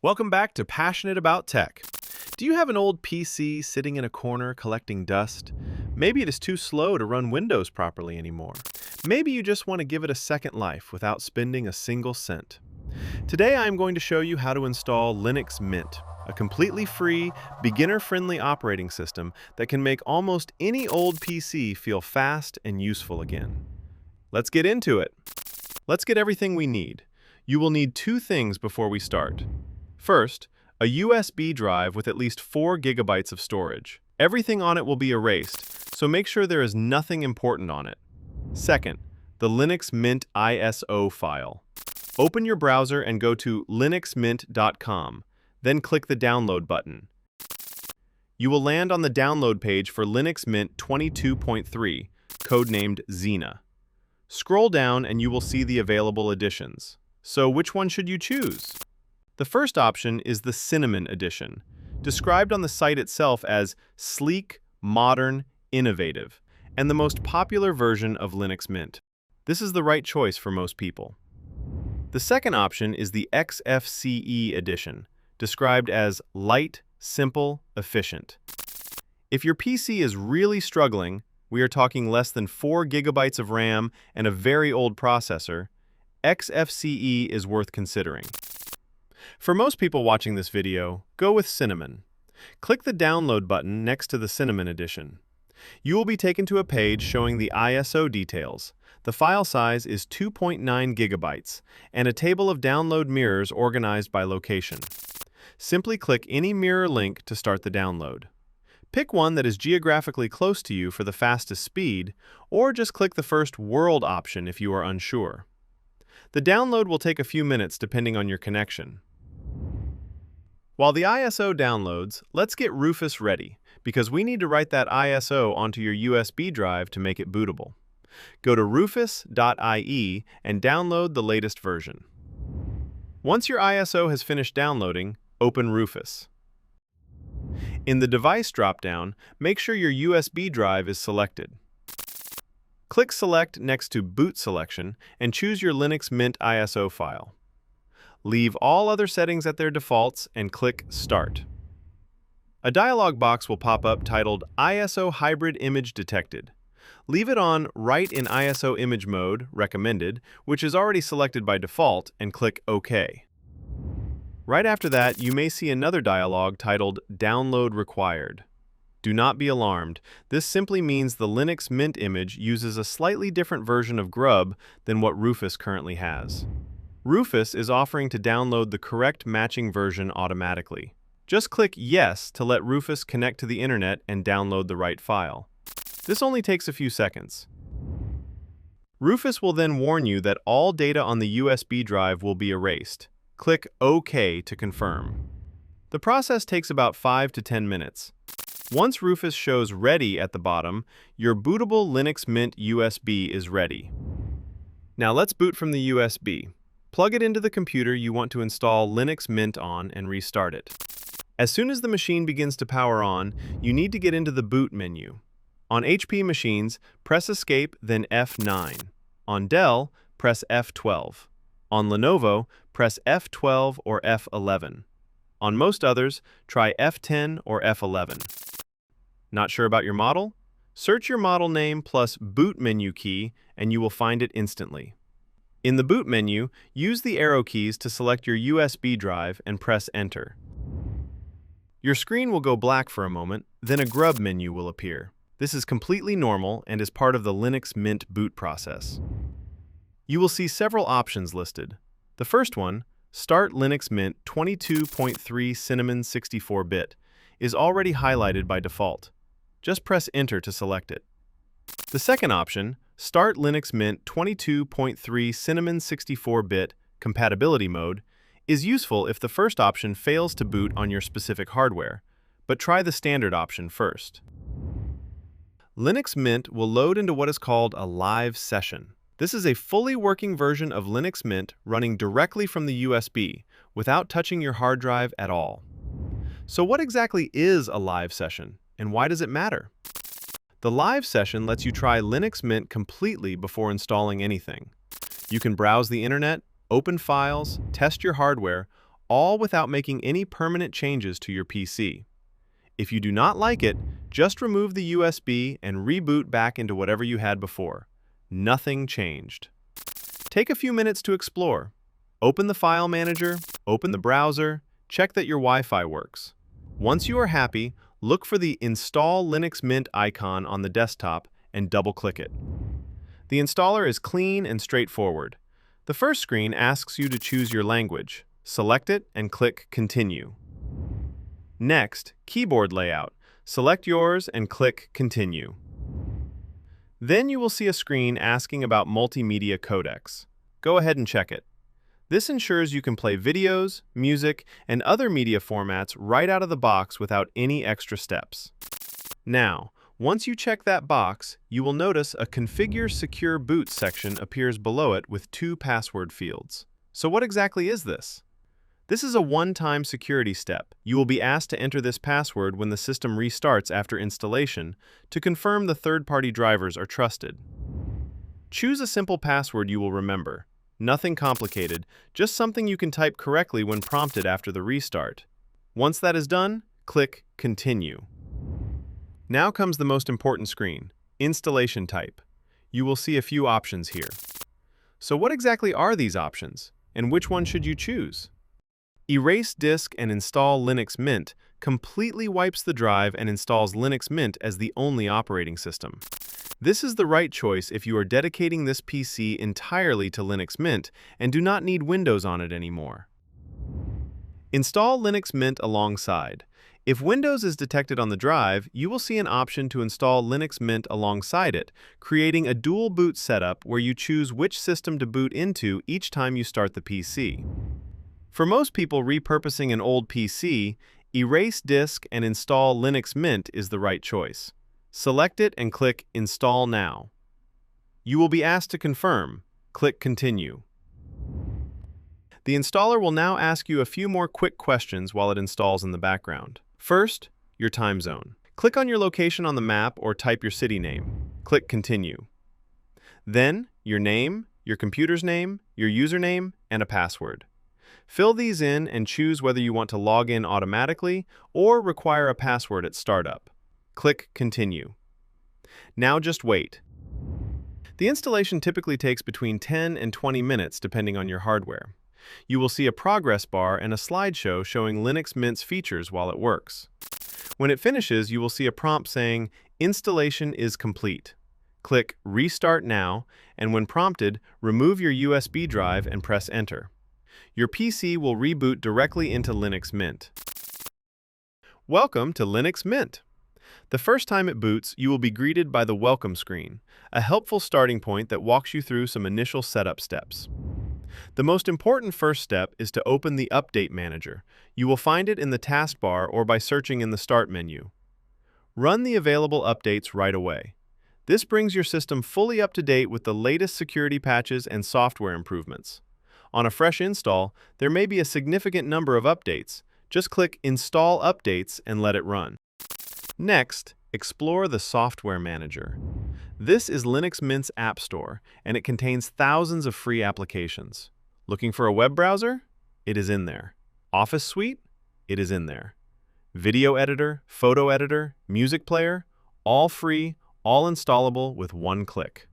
Welcome back to Passionate About Tech. Do you have an old PC sitting in a corner collecting dust? Maybe it is too slow to run Windows properly anymore. Maybe you just want to give it a second life without spending a single cent. Today I am going to show you how to install Linux Mint, a completely free, beginner-friendly operating system that can make almost any old PC feel fast and useful again. Let's get into it. Let's get everything we need. You will need two things before we start. First, a USB drive with at least 4 gigabytes of storage. Everything on it will be erased, so make sure there is nothing important on it. Second, the Linux Mint ISO file. Open your browser and go to linuxmint.com, then click the download button. You will land on the download page for Linux Mint 22.3, codenamed Xena. Scroll down and you will see the available editions. So which one should you choose? The first option is the Cinnamon edition, described on the site itself as sleek, modern, innovative, and the most popular version of Linux Mint. This is the right choice for most people. The second option is the Xfce edition, described as light, simple, efficient. If your PC is really struggling, we are talking less than 4 gigabytes of RAM and a very old processor, Xfce is worth considering. For most people watching this video, go with Cinnamon. Click the download button next to the Cinnamon edition. You will be taken to a page showing the ISO details. The file size is 2.9 gigabytes, and a table of download mirrors organized by location. Simply click any mirror link to start the download. Pick one that is geographically close to you for the fastest speed, or just click the first World option if you are unsure. The download will take a few minutes depending on your connection. While the ISO downloads, let's get Rufus ready, because we need to write that ISO onto your USB drive to make it bootable. Go to rufus.ie and download the latest version. Once your ISO has finished downloading, open Rufus. In the Device dropdown, make sure your USB drive is selected. Click Select next to Boot Selection and choose your Linux Mint ISO file. Leave all other settings at their defaults and click Start. A dialog box will pop up titled ISO Hybrid Image Detected. Leave it on Write in ISO Image Mode, recommended, which is already selected by default, and click OK. Right after that, you may see another dialog titled Download Required. Do not be alarmed. This simply means the Linux Mint image uses a slightly different version of Grub than what Rufus currently has. Rufus is offering to download the correct matching version automatically. Just click Yes to let Rufus connect to the internet and download the right file. This only takes a few seconds. Rufus will then warn you that all data on the USB drive will be erased. Click OK to confirm. The process takes about 5 to 10 minutes. Once Rufus shows Ready at the bottom, your bootable Linux Mint USB is ready. Now let's boot from the USB. Plug it into the computer you want to install Linux Mint on and restart it. As soon as the machine begins to power on, you need to get into the boot menu. On HP machines, press Escape, then F9. On Dell, press F12. On Lenovo, press F12 or F11. On most others, try F10 or F11. Not sure about your model? Search your model name plus boot menu key and you will find it instantly. In the boot menu, use the arrow keys to select your USB drive and press Enter. Your screen will go black for a moment, then a Grub menu will appear. This is completely normal and is part of the Linux Mint boot process. You will see several options listed. The first one, Start Linux Mint 22.3 Cinnamon 64-bit, is already highlighted by default. Just press Enter to select it. The second option, Start Linux Mint 22.3 Cinnamon 64-bit compatibility mode, is useful if the first option fails to boot on your specific hardware, but try the standard option first. Linux Mint will load into what is called a live session. This is a fully working version of Linux Mint running directly from the USB without touching your hard drive at all. So what exactly is a live session, and why does it matter? The live session lets you try Linux Mint completely before installing anything. You can browse the internet, open files, test your hardware, all without making any permanent changes to your PC. If you do not like it, just remove the USB and reboot back into whatever you had before. Nothing changed. Take a few minutes to explore. Open the file manager, open the browser, check that your Wi-Fi works. Once you are happy, look for the Install Linux Mint icon on the desktop and double-click it. The installer is clean and straightforward. The first screen asks you to choose your language. Select it and click Continue. Next, keyboard layout. Select yours and click Continue. Then you will see a screen asking about multimedia codecs. Go ahead and check it. This ensures you can play videos, music, and other media formats right out of the box without any extra steps. Now, once you check that box, you will notice a Configure Secure Boot section appears below it with 2 password fields. So what exactly is this? This is a one-time security step. You will be asked to enter this password when the system restarts after installation to confirm the third-party drivers are trusted. Choose a simple password you will remember. Nothing complicated, just something you can type correctly when prompted after the restart. Once that is done, click Continue. Now comes the most important screen, Installation Type. You will see a few options here. So what exactly are these options, and which one should you choose? Erase disk and install Linux Mint completely wipes the drive and installs Linux Mint as the only operating system. This is the right choice if you are dedicating this PC entirely to Linux Mint and do not need Windows on it anymore. Install Linux Mint alongside. If Windows is detected on the drive, you will see an option to install Linux Mint alongside it, creating a dual boot setup where you choose which system to boot into each time you start the PC. For most people repurposing an old PC, erase disk and install Linux Mint is the right choice. Select it and click Install Now. You will be asked to confirm. Click Continue. The installer will now ask you a few more quick questions while it installs in the background. First, your time zone. Click on your location on the map or type your city name. Click Continue. Then, your name, your computer's name, your username, and a password. Fill these in and choose whether you want to log in automatically or require a password at startup. Click Continue. Now just wait. The installation typically takes between 10 and 20 minutes depending on your hardware. You will see a progress bar and a slideshow showing Linux Mint's features while it works. When it finishes, you will see a prompt saying, "Installation is complete." Click Restart Now, and when prompted, remove your USB drive and press Enter. Your PC will reboot directly into Linux Mint. Welcome to Linux Mint. The first time it boots, you will be greeted by the Welcome screen, a helpful starting point that walks you through some initial setup steps. The most important first step is to open the Update Manager. You will find it in the taskbar or by searching in the Start menu. Run the available updates right away. This brings your system fully up to date with the latest security patches and software improvements. On a fresh install, there may be a significant number of updates. Just click Install Updates and let it run. Next, explore the Software Manager. This is Linux Mint's App Store, and it contains thousands of free applications. Looking for a web browser? It is in there. Office Suite? It is in there. Video editor, photo editor, music player? All free, all installable with one click.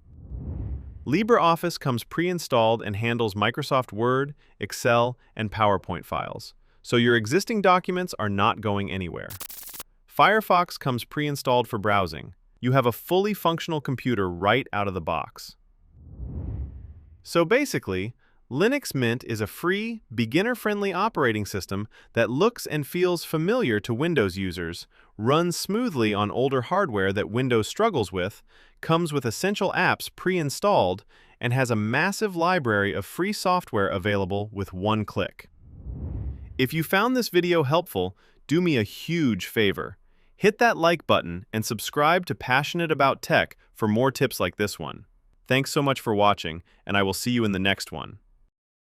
LibreOffice comes pre-installed and handles Microsoft Word, Excel, and PowerPoint files, so your existing documents are not going anywhere. Firefox comes pre-installed for browsing. You have a fully functional computer right out of the box. So basically, Linux Mint is a free, beginner-friendly operating system that looks and feels familiar to Windows users, runs smoothly on older hardware that Windows struggles with, comes with essential apps pre-installed, and has a massive library of free software available with one click. If you found this video helpful, do me a huge favor. Hit that like button and subscribe to Passionate About Tech for more tips like this one. Thanks so much for watching, and I will see you in the next one.